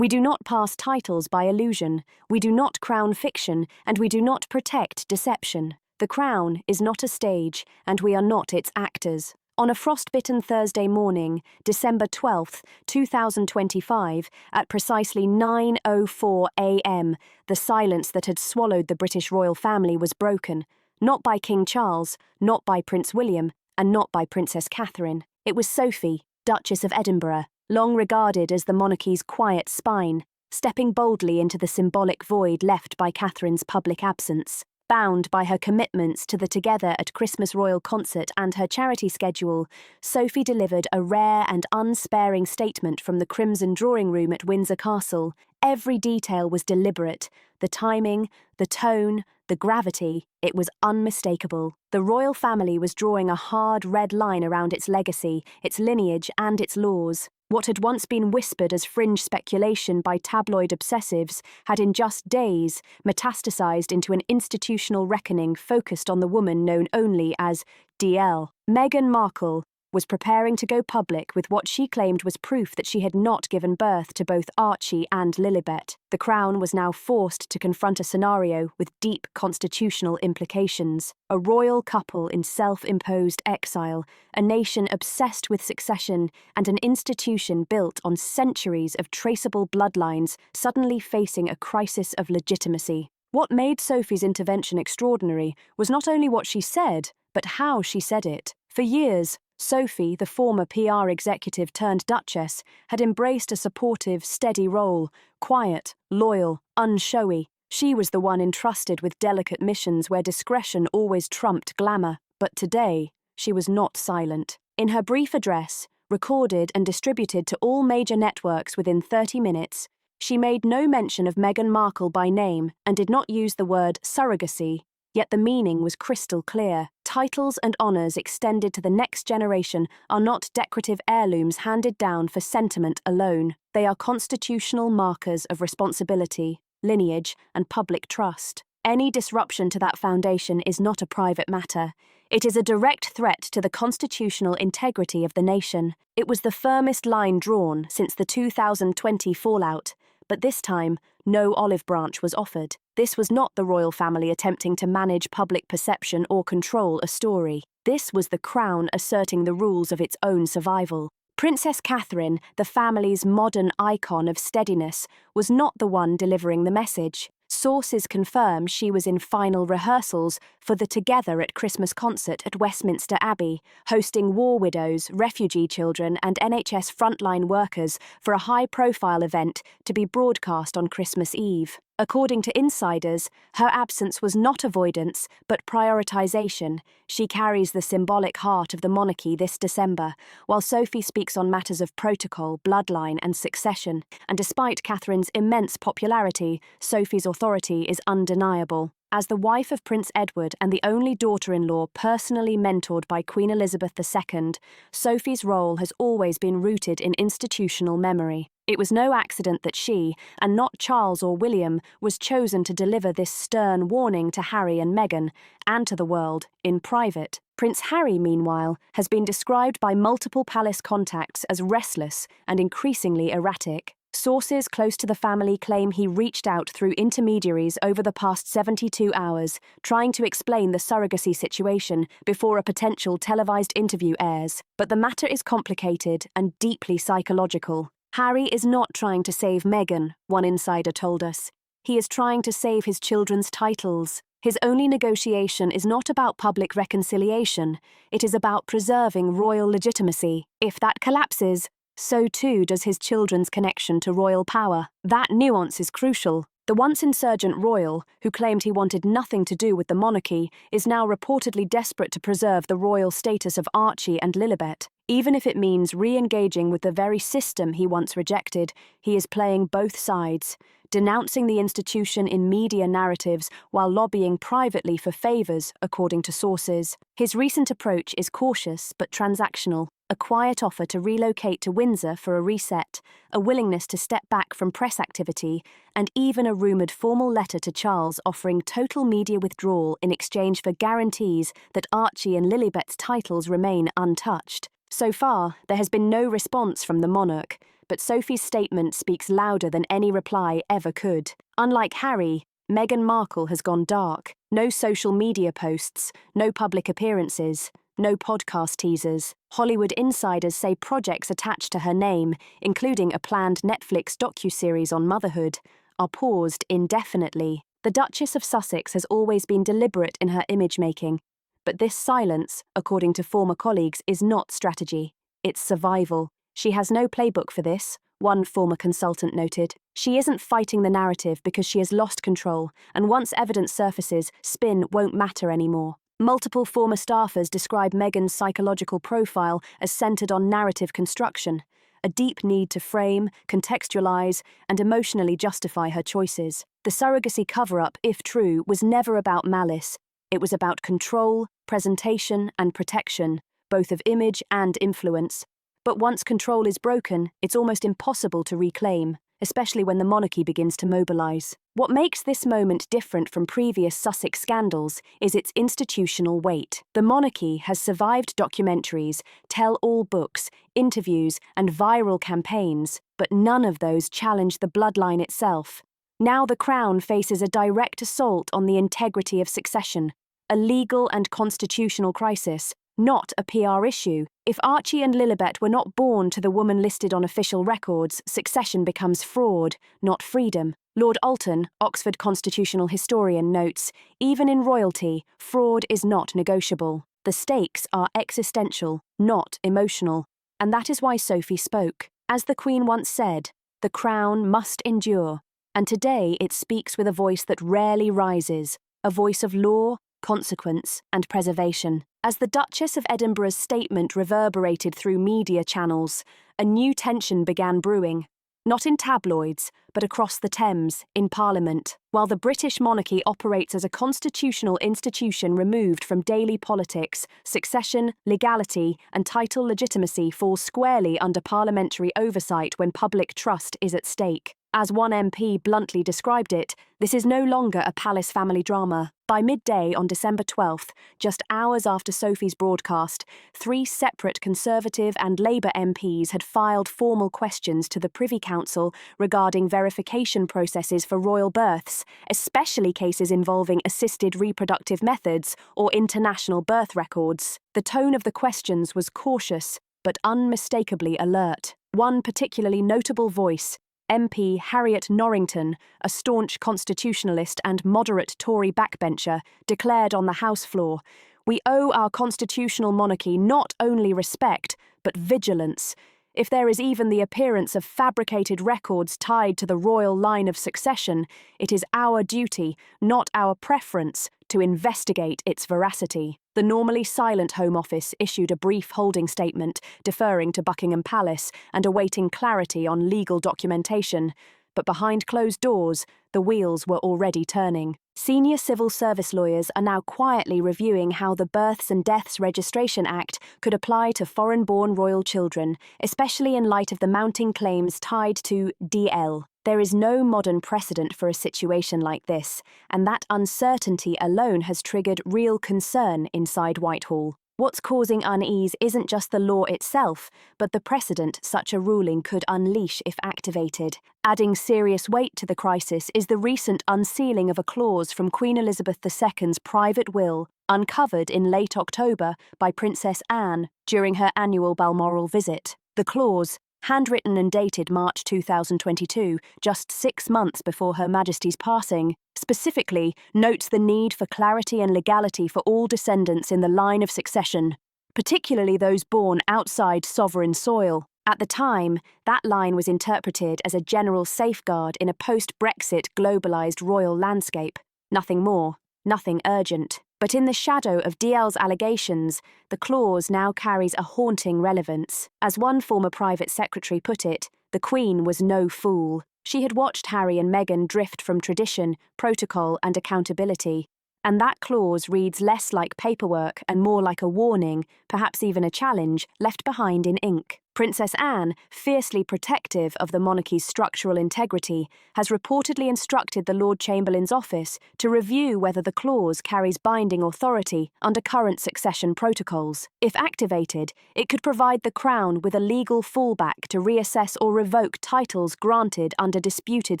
We do not pass titles by illusion, we do not crown fiction, and we do not protect deception. The crown is not a stage, and we are not its actors. On a frostbitten Thursday morning, December 12, 2025, at precisely 9:04 a.m., the silence that had swallowed the British royal family was broken, not by King Charles, not by Prince William, and not by Princess Catherine. It was Sophie, Duchess of Edinburgh, long regarded as the monarchy's quiet spine, stepping boldly into the symbolic void left by Catherine's public absence. Bound by her commitments to the Together at Christmas Royal Concert and her charity schedule, Sophie delivered a rare and unsparing statement from the Crimson Drawing Room at Windsor Castle. Every detail was deliberate. The timing, the tone, the gravity, it was unmistakable. The royal family was drawing a hard red line around its legacy, its lineage, and its laws. What had once been whispered as fringe speculation by tabloid obsessives had in just days metastasized into an institutional reckoning focused on the woman known only as DL. Meghan Markle was preparing to go public with what she claimed was proof that she had not given birth to both Archie and Lilibet. The Crown was now forced to confront a scenario with deep constitutional implications. A royal couple in self-imposed exile, a nation obsessed with succession, and an institution built on centuries of traceable bloodlines suddenly facing a crisis of legitimacy. What made Sophie's intervention extraordinary was not only what she said, but how she said it. For years, Sophie, the former PR executive turned Duchess, had embraced a supportive, steady role, quiet, loyal, unshowy. She was the one entrusted with delicate missions where discretion always trumped glamour. But today, she was not silent. In her brief address, recorded and distributed to all major networks within 30 minutes, she made no mention of Meghan Markle by name and did not use the word surrogacy. Yet the meaning was crystal clear. Titles and honours extended to the next generation are not decorative heirlooms handed down for sentiment alone. They are constitutional markers of responsibility, lineage, and public trust. Any disruption to that foundation is not a private matter. It is a direct threat to the constitutional integrity of the nation. It was the firmest line drawn since the 2020 fallout. But this time, no olive branch was offered. This was not the royal family attempting to manage public perception or control a story. This was the Crown asserting the rules of its own survival. Princess Catherine, the family's modern icon of steadiness, was not the one delivering the message. Sources confirm she was in final rehearsals for the Together at Christmas concert at Westminster Abbey, hosting war widows, refugee children, and NHS frontline workers for a high-profile event to be broadcast on Christmas Eve. According to insiders, her absence was not avoidance, but prioritization. She carries the symbolic heart of the monarchy this December, while Sophie speaks on matters of protocol, bloodline, and succession. And despite Catherine's immense popularity, Sophie's authority is undeniable. As the wife of Prince Edward and the only daughter-in-law personally mentored by Queen Elizabeth II, Sophie's role has always been rooted in institutional memory. It was no accident that she, and not Charles or William, was chosen to deliver this stern warning to Harry and Meghan, and to the world, in private. Prince Harry, meanwhile, has been described by multiple palace contacts as restless and increasingly erratic. Sources close to the family claim he reached out through intermediaries over the past 72 hours, trying to explain the surrogacy situation before a potential televised interview airs. But the matter is complicated and deeply psychological. Harry is not trying to save Meghan, one insider told us. He is trying to save his children's titles. His only negotiation is not about public reconciliation. It is about preserving royal legitimacy. If that collapses, so too does his children's connection to royal power. That nuance is crucial. The once insurgent royal, who claimed he wanted nothing to do with the monarchy, is now reportedly desperate to preserve the royal status of Archie and Lilibet. Even if it means re-engaging with the very system he once rejected, he is playing both sides, denouncing the institution in media narratives while lobbying privately for favours, according to sources. His recent approach is cautious but transactional. A quiet offer to relocate to Windsor for a reset, a willingness to step back from press activity, and even a rumoured formal letter to Charles offering total media withdrawal in exchange for guarantees that Archie and Lilibet's titles remain untouched. So far, there has been no response from the monarch, but Sophie's statement speaks louder than any reply ever could. Unlike Harry, Meghan Markle has gone dark. No social media posts, no public appearances, no podcast teasers. Hollywood insiders say projects attached to her name, including a planned Netflix docuseries on motherhood, are paused indefinitely. The Duchess of Sussex has always been deliberate in her image-making, but this silence, according to former colleagues, is not strategy. It's survival. She has no playbook for this, one former consultant noted. She isn't fighting the narrative because she has lost control, and once evidence surfaces, spin won't matter anymore. Multiple former staffers describe Meghan's psychological profile as centered on narrative construction, a deep need to frame, contextualize, and emotionally justify her choices. The surrogacy cover-up, if true, was never about malice. It was about control, presentation, and protection, both of image and influence. But once control is broken, it's almost impossible to reclaim, especially when the monarchy begins to mobilize. What makes this moment different from previous Sussex scandals is its institutional weight. The monarchy has survived documentaries, tell-all books, interviews, and viral campaigns, but none of those challenge the bloodline itself. Now the Crown faces a direct assault on the integrity of succession, a legal and constitutional crisis, not a PR issue. If Archie and Lilibet were not born to the woman listed on official records, succession becomes fraud, not freedom. Lord Alton, Oxford constitutional historian, notes, even in royalty, fraud is not negotiable. The stakes are existential, not emotional. And that is why Sophie spoke. As the Queen once said, the Crown must endure. And today it speaks with a voice that rarely rises, a voice of law, consequence, and preservation. As the Duchess of Edinburgh's statement reverberated through media channels, a new tension began brewing, not in tabloids, but across the Thames, in Parliament. While the British monarchy operates as a constitutional institution removed from daily politics, succession, legality, and title legitimacy fall squarely under parliamentary oversight when public trust is at stake. As one MP bluntly described it, this is no longer a palace family drama. By midday on December 12th, just hours after Sophie's broadcast, 3 separate Conservative and Labour MPs had filed formal questions to the Privy Council regarding verification processes for royal births, especially cases involving assisted reproductive methods or international birth records. The tone of the questions was cautious, but unmistakably alert. One particularly notable voice, MP Harriet Norrington, a staunch constitutionalist and moderate Tory backbencher, declared on the House floor, "We owe our constitutional monarchy not only respect, but vigilance. If there is even the appearance of fabricated records tied to the royal line of succession, it is our duty, not our preference, to investigate its veracity." The normally silent Home Office issued a brief holding statement, deferring to Buckingham Palace and awaiting clarity on legal documentation. But behind closed doors, the wheels were already turning. Senior civil service lawyers are now quietly reviewing how the Births and Deaths Registration Act could apply to foreign-born royal children, especially in light of the mounting claims tied to DL. There is no modern precedent for a situation like this, and that uncertainty alone has triggered real concern inside Whitehall. What's causing unease isn't just the law itself, but the precedent such a ruling could unleash if activated. Adding serious weight to the crisis is the recent unsealing of a clause from Queen Elizabeth II's private will, uncovered in late October by Princess Anne during her annual Balmoral visit. The clause, handwritten and dated March 2022, just 6 months before Her Majesty's passing, specifically notes the need for clarity and legality for all descendants in the line of succession, particularly those born outside sovereign soil. At the time, that line was interpreted as a general safeguard in a post-Brexit globalised royal landscape. Nothing more, nothing urgent. But in the shadow of DL's allegations, the clause now carries a haunting relevance. As one former private secretary put it, the Queen was no fool. She had watched Harry and Meghan drift from tradition, protocol, and accountability. And that clause reads less like paperwork and more like a warning, perhaps even a challenge, left behind in ink. Princess Anne, fiercely protective of the monarchy's structural integrity, has reportedly instructed the Lord Chamberlain's office to review whether the clause carries binding authority under current succession protocols. If activated, it could provide the Crown with a legal fallback to reassess or revoke titles granted under disputed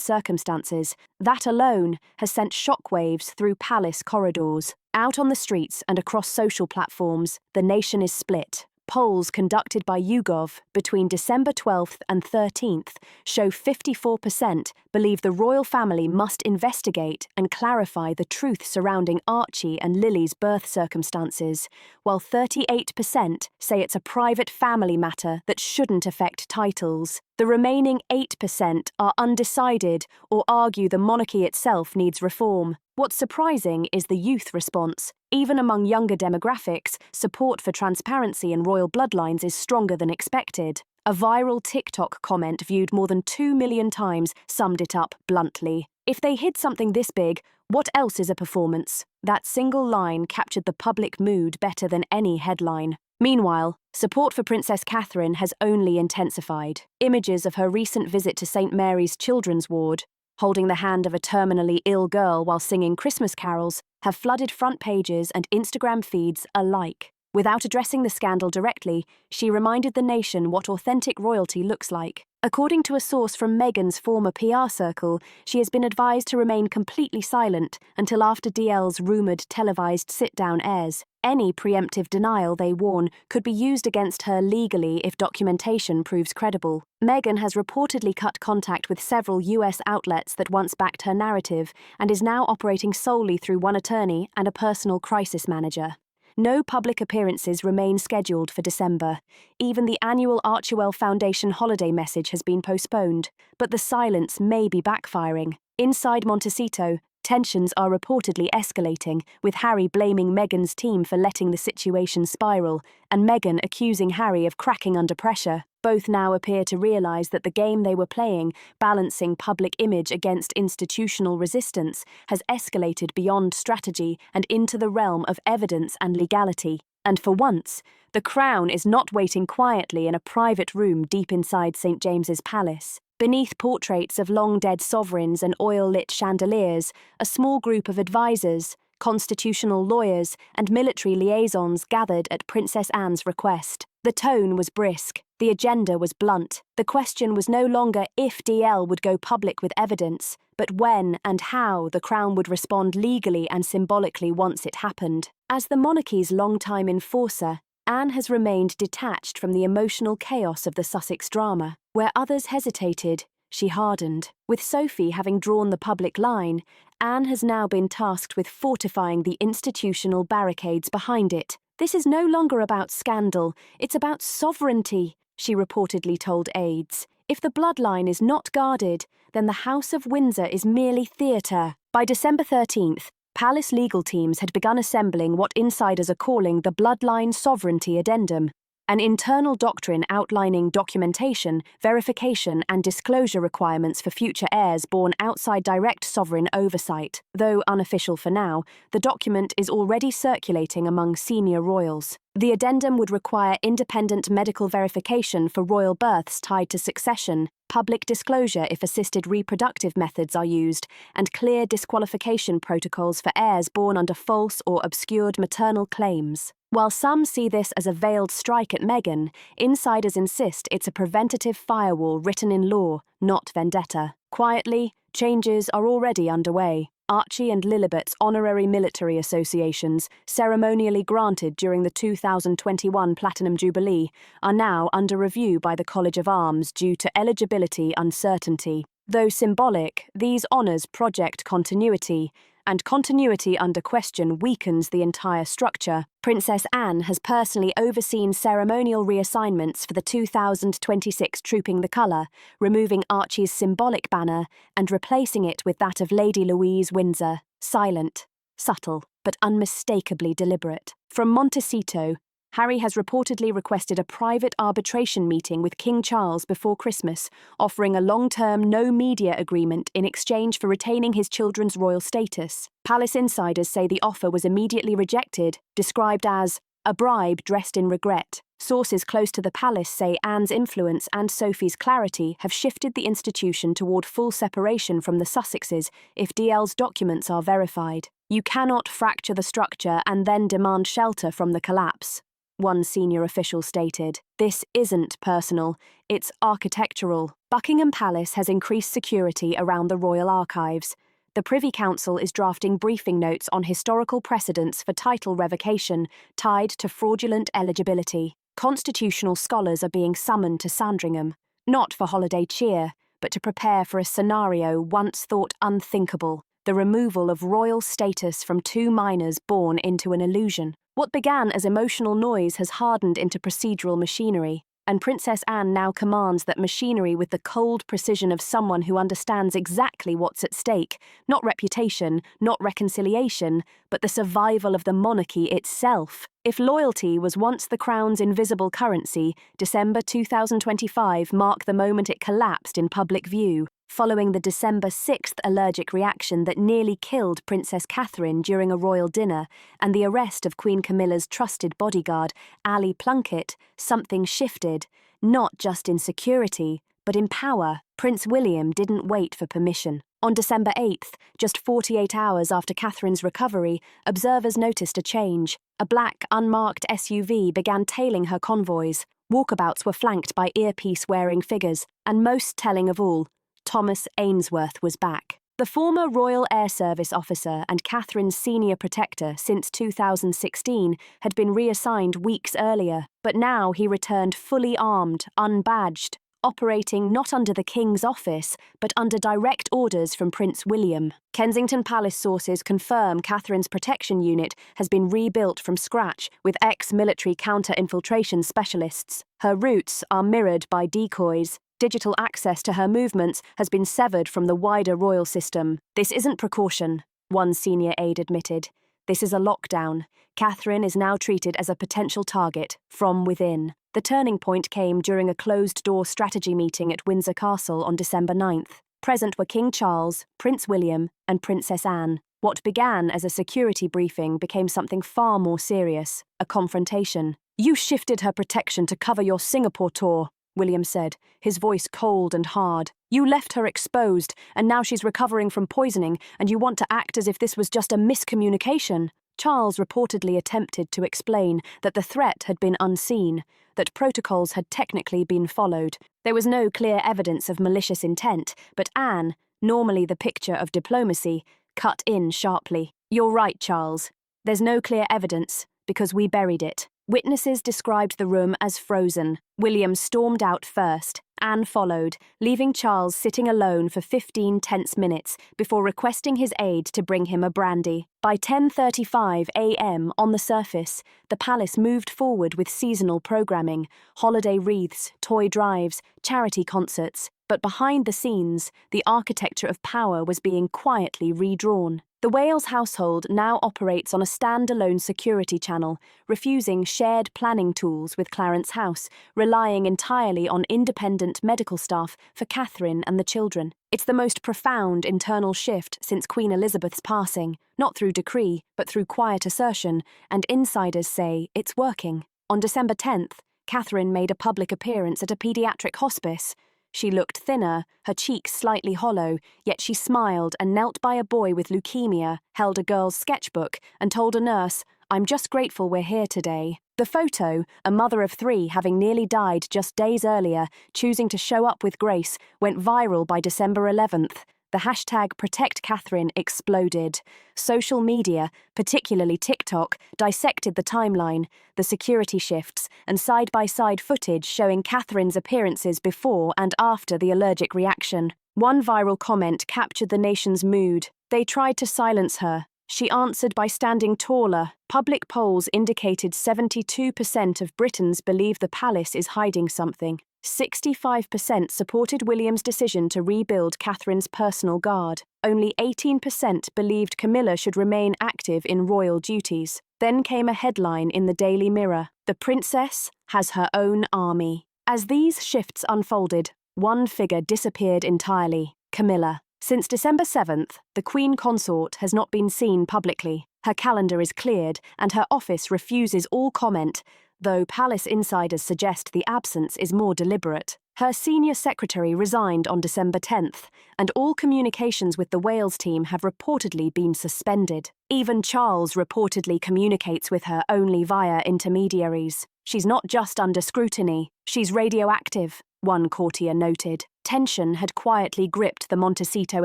circumstances. That alone has sent shockwaves through palace corridors. Out on the streets and across social platforms, the nation is split. Polls conducted by YouGov between December 12th and 13th show 54% believe the royal family must investigate and clarify the truth surrounding Archie and Lily's birth circumstances, while 38% say it's a private family matter that shouldn't affect titles. The remaining 8% are undecided or argue the monarchy itself needs reform. What's surprising is the youth response. Even among younger demographics, support for transparency in royal bloodlines is stronger than expected. A viral TikTok comment viewed more than 2 million times summed it up bluntly. If they hid something this big, what else is a performance? That single line captured the public mood better than any headline. Meanwhile, support for Princess Catherine has only intensified. Images of her recent visit to St. Mary's Children's Ward, holding the hand of a terminally ill girl while singing Christmas carols, have flooded front pages and Instagram feeds alike. Without addressing the scandal directly, she reminded the nation what authentic royalty looks like. According to a source from Meghan's former PR circle, she has been advised to remain completely silent until after DL's rumoured televised sit-down airs. Any preemptive denial, they warn, could be used against her legally if documentation proves credible. Meghan has reportedly cut contact with several US outlets that once backed her narrative and is now operating solely through one attorney and a personal crisis manager. No public appearances remain scheduled for December. Even the annual Archewell Foundation holiday message has been postponed, but the silence may be backfiring. Inside Montecito, tensions are reportedly escalating, with Harry blaming Meghan's team for letting the situation spiral, and Meghan accusing Harry of cracking under pressure. Both now appear to realise that the game they were playing, balancing public image against institutional resistance, has escalated beyond strategy and into the realm of evidence and legality. And for once, the Crown is not waiting quietly in a private room deep inside St. James's Palace. Beneath portraits of long-dead sovereigns and oil-lit chandeliers, a small group of advisors, constitutional lawyers, and military liaisons gathered at Princess Anne's request. The tone was brisk. The agenda was blunt. The question was no longer if DL would go public with evidence, but when and how the Crown would respond legally and symbolically once it happened. As the monarchy's longtime enforcer, Anne has remained detached from the emotional chaos of the Sussex drama. Where others hesitated, she hardened. With Sophie having drawn the public line, Anne has now been tasked with fortifying the institutional barricades behind it. This is no longer about scandal, it's about sovereignty, she reportedly told aides. If the bloodline is not guarded, then the House of Windsor is merely theatre. By December 13th, Palace legal teams had begun assembling what insiders are calling the Bloodline Sovereignty Addendum, an internal doctrine outlining documentation, verification, and disclosure requirements for future heirs born outside direct sovereign oversight. Though unofficial for now, the document is already circulating among senior royals. The addendum would require independent medical verification for royal births tied to succession, public disclosure if assisted reproductive methods are used, and clear disqualification protocols for heirs born under false or obscured maternal claims. While some see this as a veiled strike at Meghan, insiders insist it's a preventative firewall written in law, not vendetta. Quietly, changes are already underway. Archie and Lilibet's honorary military associations, ceremonially granted during the 2021 Platinum Jubilee, are now under review by the College of Arms due to eligibility uncertainty. Though symbolic, these honours project continuity, and continuity under question weakens the entire structure. Princess Anne has personally overseen ceremonial reassignments for the 2026 Trooping the Colour, removing Archie's symbolic banner and replacing it with that of Lady Louise Windsor. Silent, subtle, but unmistakably deliberate. From Montecito, Harry has reportedly requested a private arbitration meeting with King Charles before Christmas, offering a long-term no-media agreement in exchange for retaining his children's royal status. Palace insiders say the offer was immediately rejected, described as a bribe dressed in regret. Sources close to the palace say Anne's influence and Sophie's clarity have shifted the institution toward full separation from the Sussexes if DL's documents are verified. You cannot fracture the structure and then demand shelter from the collapse, one senior official stated. This isn't personal, it's architectural. Buckingham Palace has increased security around the royal archives. The Privy Council is drafting briefing notes on historical precedents for title revocation tied to fraudulent eligibility. Constitutional scholars are being summoned to Sandringham, not for holiday cheer, but to prepare for a scenario once thought unthinkable: the removal of royal status from two minors born into an illusion. What began as emotional noise has hardened into procedural machinery, and Princess Anne now commands that machinery with the cold precision of someone who understands exactly what's at stake: not reputation, not reconciliation, but the survival of the monarchy itself. If loyalty was once the crown's invisible currency, December 2025 marked the moment it collapsed in public view, following the December 6th allergic reaction that nearly killed Princess Catherine during a royal dinner and the arrest of Queen Camilla's trusted bodyguard, Ali Plunkett. Something shifted, not just in security, but in power. Prince William didn't wait for permission. On December 8th, just 48 hours after Catherine's recovery, observers noticed a change. A black, unmarked SUV began tailing her convoys. Walkabouts were flanked by earpiece-wearing figures, and most telling of all, Thomas Ainsworth was back. The former Royal Air Service officer and Catherine's senior protector since 2016 had been reassigned weeks earlier, but now he returned fully armed, unbadged, operating not under the King's office, but under direct orders from Prince William. Kensington Palace sources confirm Catherine's protection unit has been rebuilt from scratch with ex-military counter-infiltration specialists. Her routes are mirrored by decoys. Digital access to her movements has been severed from the wider royal system. This isn't precaution, one senior aide admitted. This is a lockdown. Catherine is now treated as a potential target from within. The turning point came during a closed-door strategy meeting at Windsor Castle on December 9th. Present were King Charles, Prince William, and Princess Anne. What began as a security briefing became something far more serious: a confrontation. "You shifted her protection to cover your Singapore tour," William said, his voice cold and hard. "You left her exposed, and now she's recovering from poisoning, and you want to act as if this was just a miscommunication." Charles reportedly attempted to explain that the threat had been unseen, that protocols had technically been followed. There was no clear evidence of malicious intent, but Anne, normally the picture of diplomacy, cut in sharply. "You're right, Charles. There's no clear evidence, because we buried it." Witnesses described the room as frozen. William stormed out first. Anne followed, leaving Charles sitting alone for 15 tense minutes before requesting his aide to bring him a brandy. By 10:35 a.m. on the surface, the palace moved forward with seasonal programming, holiday wreaths, toy drives, charity concerts. But behind the scenes, the architecture of power was being quietly redrawn. The Wales household now operates on a standalone security channel, refusing shared planning tools with Clarence House, relying entirely on independent medical staff for Catherine and the children. It's the most profound internal shift since Queen Elizabeth's passing, not through decree, but through quiet assertion, and insiders say it's working. On December 10th, Catherine made a public appearance at a paediatric hospice. She looked thinner, her cheeks slightly hollow, yet she smiled and knelt by a boy with leukemia, held a girl's sketchbook, and told a nurse, "I'm just grateful we're here today." The photo, a mother of 3 having nearly died just days earlier, choosing to show up with grace, went viral by December 11th. The hashtag #ProtectCatherine exploded. Social media, particularly TikTok, dissected the timeline, the security shifts, and side-by-side footage showing Catherine's appearances before and after the allergic reaction. One viral comment captured the nation's mood. "They tried to silence her. She answered by standing taller." Public polls indicated 72% of Britons believe the palace is hiding something. 65% supported William's decision to rebuild Catherine's personal guard. Only 18% believed Camilla should remain active in royal duties. Then came a headline in the Daily Mirror: "The princess has her own army." As these shifts unfolded, one figure disappeared entirely: Camilla. Since December 7th, the Queen Consort has not been seen publicly. Her calendar is cleared, and her office refuses all comment. though palace insiders suggest the absence is more deliberate. Her senior secretary resigned on December 10th, and all communications with the Wales team have reportedly been suspended. Even Charles reportedly communicates with her only via intermediaries. She's not just under scrutiny, she's radioactive, one courtier noted. Tension had quietly gripped the Montecito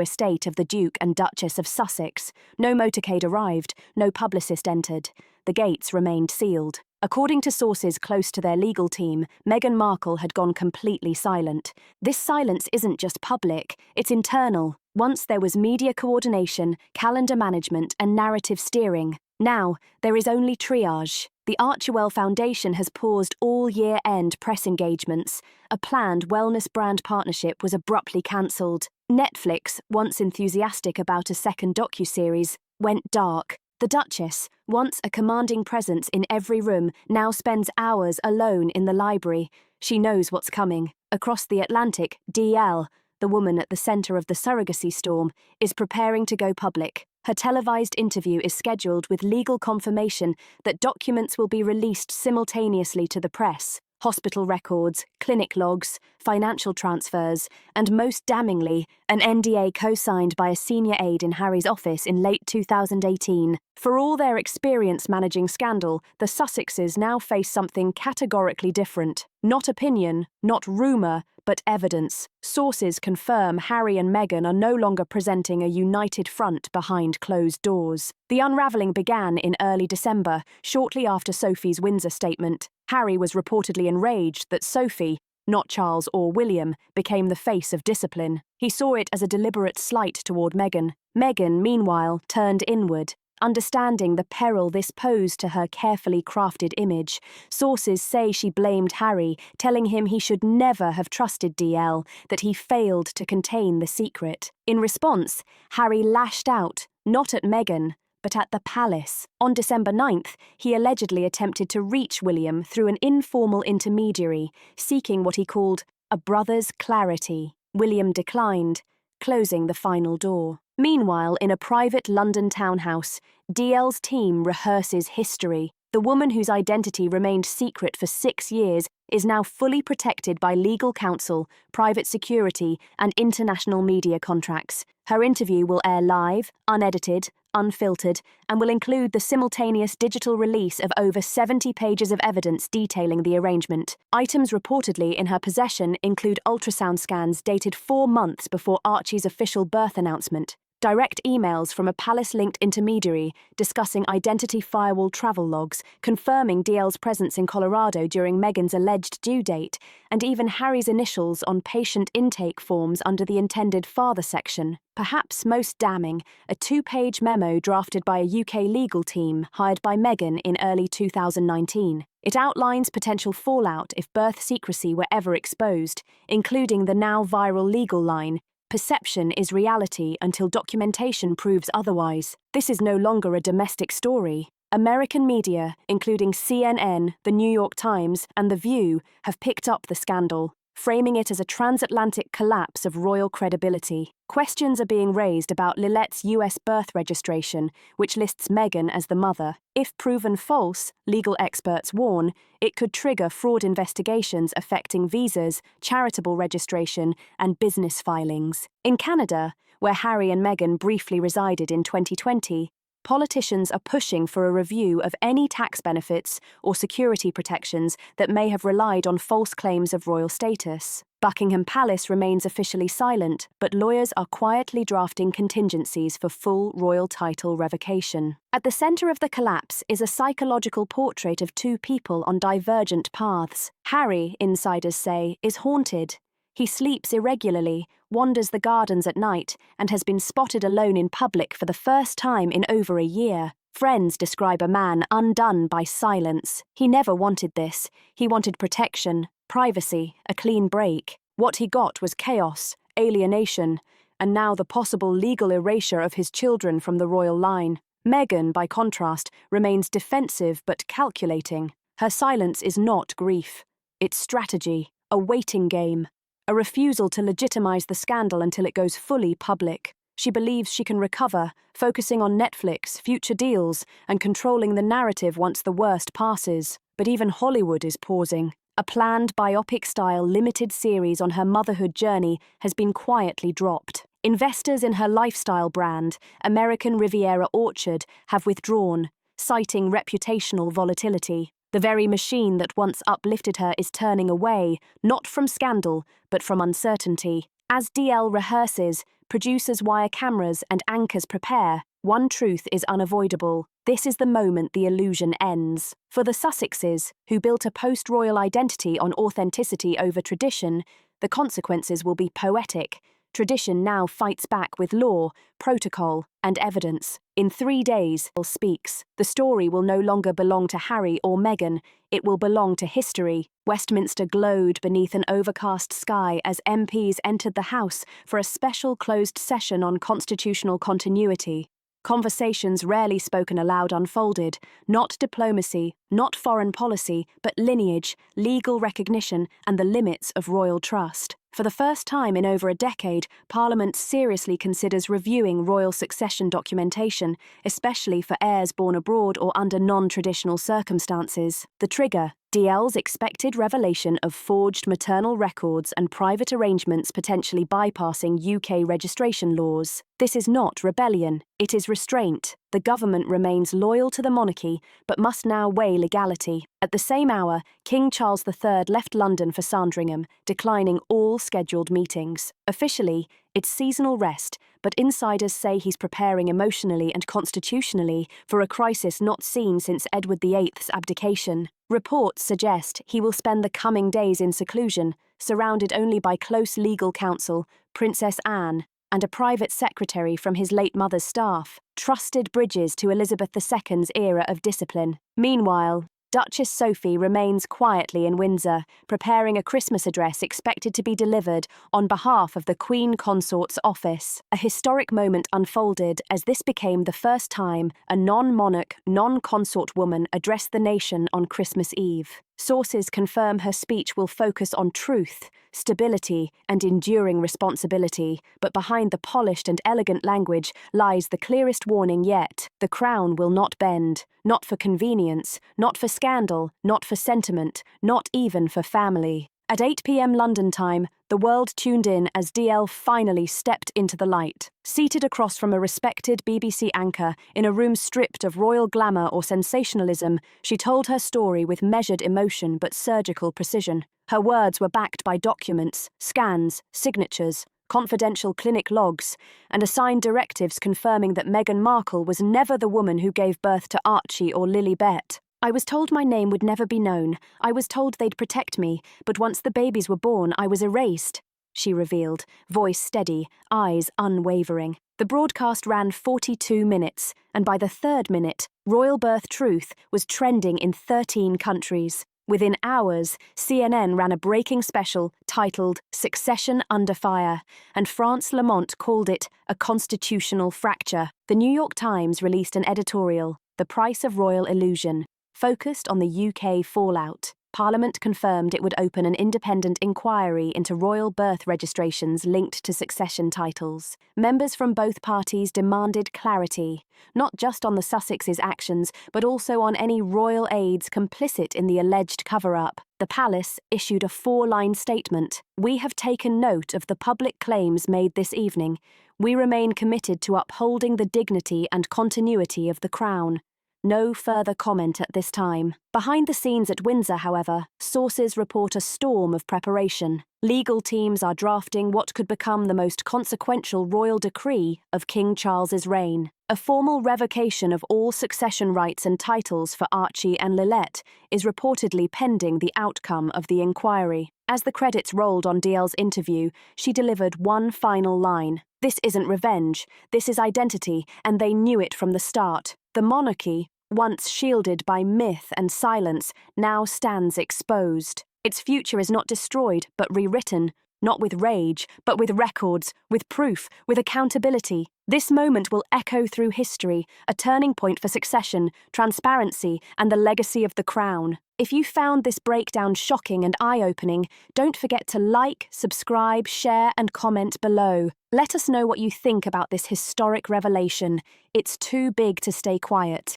estate of the Duke and Duchess of Sussex. No motorcade arrived, no publicist entered. The gates remained sealed. According to sources close to their legal team, Meghan Markle had gone completely silent. This silence isn't just public, it's internal. Once there was media coordination, calendar management, and narrative steering. Now, there is only triage. The Archewell Foundation has paused all year-end press engagements. A planned wellness brand partnership was abruptly cancelled. Netflix, once enthusiastic about a second docuseries, went dark. The Duchess, once a commanding presence in every room, now spends hours alone in the library. She knows what's coming. Across the Atlantic, DL, the woman at the centre of the surrogacy storm, is preparing to go public. Her televised interview is scheduled with legal confirmation that documents will be released simultaneously to the press. Hospital records, clinic logs, financial transfers, and most damningly, an NDA co-signed by a senior aide in Harry's office in late 2018. For all their experience managing scandal, the Sussexes now face something categorically different. Not opinion, not rumour, but evidence. Sources confirm Harry and Meghan are no longer presenting a united front behind closed doors. The unravelling began in early December, shortly after Sophie's Windsor statement. Harry was reportedly enraged that Sophie, not Charles or William, became the face of discipline. He saw it as a deliberate slight toward Meghan. Meghan, meanwhile, turned inward. Understanding the peril this posed to her carefully crafted image, sources say she blamed Harry, telling him he should never have trusted DL, that he failed to contain the secret. In response, Harry lashed out, not at Meghan, but at the palace. On December 9th, he allegedly attempted to reach William through an informal intermediary, seeking what he called a brother's clarity. William declined, closing the final door. Meanwhile, in a private London townhouse, DL's team rehearses history. The woman whose identity remained secret for 6 years is now fully protected by legal counsel, private security, and international media contracts. Her interview will air live, unedited, unfiltered, and will include the simultaneous digital release of over 70 pages of evidence detailing the arrangement. Items reportedly in her possession include ultrasound scans dated 4 months before Archie's official birth announcement, direct emails from a palace-linked intermediary discussing identity firewall travel logs, confirming DL's presence in Colorado during Meghan's alleged due date, and even Harry's initials on patient intake forms under the intended father section. Perhaps most damning, a 2-page memo drafted by a UK legal team hired by Meghan in early 2019. It outlines potential fallout if birth secrecy were ever exposed, including the now viral legal line, "Perception is reality until documentation proves otherwise." This is no longer a domestic story. American media, including CNN, The New York Times, and The View, have picked up the scandal, framing it as a transatlantic collapse of royal credibility. Questions are being raised about Lilette's US birth registration, which lists Meghan as the mother. If proven false, legal experts warn, it could trigger fraud investigations affecting visas, charitable registration, and business filings. In Canada, where Harry and Meghan briefly resided in 2020, politicians are pushing for a review of any tax benefits or security protections that may have relied on false claims of royal status. Buckingham Palace remains officially silent, but lawyers are quietly drafting contingencies for full royal title revocation. At the centre of the collapse is a psychological portrait of 2 people on divergent paths. Harry, insiders say, is haunted. He sleeps irregularly, wanders the gardens at night, and has been spotted alone in public for the first time in over a year. Friends describe a man undone by silence. He never wanted this. He wanted protection, privacy, a clean break. What he got was chaos, alienation, and now the possible legal erasure of his children from the royal line. Meghan, by contrast, remains defensive but calculating. Her silence is not grief. It's strategy, a waiting game. A refusal to legitimize the scandal until it goes fully public. She believes she can recover, focusing on Netflix, future deals, and controlling the narrative once the worst passes. but even Hollywood is pausing. A planned biopic-style limited series on her motherhood journey has been quietly dropped. Investors in her lifestyle brand, American Riviera Orchard, have withdrawn, citing reputational volatility. The very machine that once uplifted her is turning away, not from scandal, but from uncertainty. As DL rehearses, producers wire cameras and anchors prepare, one truth is unavoidable. This is the moment the illusion ends. For the Sussexes, who built a post-royal identity on authenticity over tradition, the consequences will be poetic. Tradition now fights back with law, protocol, and evidence. In 3 days, Bill speaks. The story will no longer belong to Harry or Meghan, it will belong to history. Westminster glowed beneath an overcast sky as MPs entered the House for a special closed session on constitutional continuity. Conversations rarely spoken aloud unfolded, not diplomacy, not foreign policy, but lineage, legal recognition, and the limits of royal trust. For the first time in over a decade, Parliament seriously considers reviewing royal succession documentation, especially for heirs born abroad or under non-traditional circumstances. The trigger: DL's expected revelation of forged maternal records and private arrangements potentially bypassing UK registration laws. This is not rebellion, it is restraint. The government remains loyal to the monarchy, but must now weigh legality. At the same hour, King Charles III left London for Sandringham, declining all scheduled meetings. Officially, it's seasonal rest, but insiders say he's preparing emotionally and constitutionally for a crisis not seen since Edward VIII's abdication. Reports suggest he will spend the coming days in seclusion, surrounded only by close legal counsel, Princess Anne, and a private secretary from his late mother's staff, trusted bridges to Elizabeth II's era of discipline. Meanwhile, Duchess Sophie remains quietly in Windsor, preparing a Christmas address expected to be delivered on behalf of the Queen Consort's office. A historic moment unfolded as this became the first time a non-monarch, non-consort woman addressed the nation on Christmas Eve. Sources confirm her speech will focus on truth, stability, and enduring responsibility, but behind the polished and elegant language lies the clearest warning yet. The crown will not bend, not for convenience, not for scandal, not for sentiment, not even for family. At 8 p.m. London time, the world tuned in as DL finally stepped into the light. Seated across from a respected BBC anchor, in a room stripped of royal glamour or sensationalism, she told her story with measured emotion but surgical precision. Her words were backed by documents, scans, signatures, confidential clinic logs, and assigned directives confirming that Meghan Markle was never the woman who gave birth to Archie or Lilibet. I was told my name would never be known. I was told they'd protect me, but once the babies were born, I was erased, she revealed, voice steady, eyes unwavering. The broadcast ran 42 minutes, and by the third minute, royal birth truth was trending in 13 countries. Within hours, CNN ran a breaking special titled Succession Under Fire, and France Lamont called it a constitutional fracture. The New York Times released an editorial, The Price of Royal Illusion, focused on the UK fallout. Parliament confirmed it would open an independent inquiry into royal birth registrations linked to succession titles. Members from both parties demanded clarity, not just on the Sussexes' actions, but also on any royal aides complicit in the alleged cover-up. The palace issued a 4-line statement. "We have taken note of the public claims made this evening. We remain committed to upholding the dignity and continuity of the Crown." No further comment at this time. Behind the scenes at Windsor, however, sources report a storm of preparation. Legal teams are drafting what could become the most consequential royal decree of King Charles's reign. A formal revocation of all succession rights and titles for Archie and Lilette is reportedly pending the outcome of the inquiry. As the credits rolled on DL's interview, she delivered one final line. "This isn't revenge, this is identity, and they knew it from the start." The monarchy, once shielded by myth and silence, now stands exposed. Its future is not destroyed, but rewritten, not with rage, but with records, with proof, with accountability. This moment will echo through history, a turning point for succession, transparency, and the legacy of the crown. If you found this breakdown shocking and eye-opening, don't forget to like, subscribe, share, and comment below. Let us know what you think about this historic revelation. It's too big to stay quiet.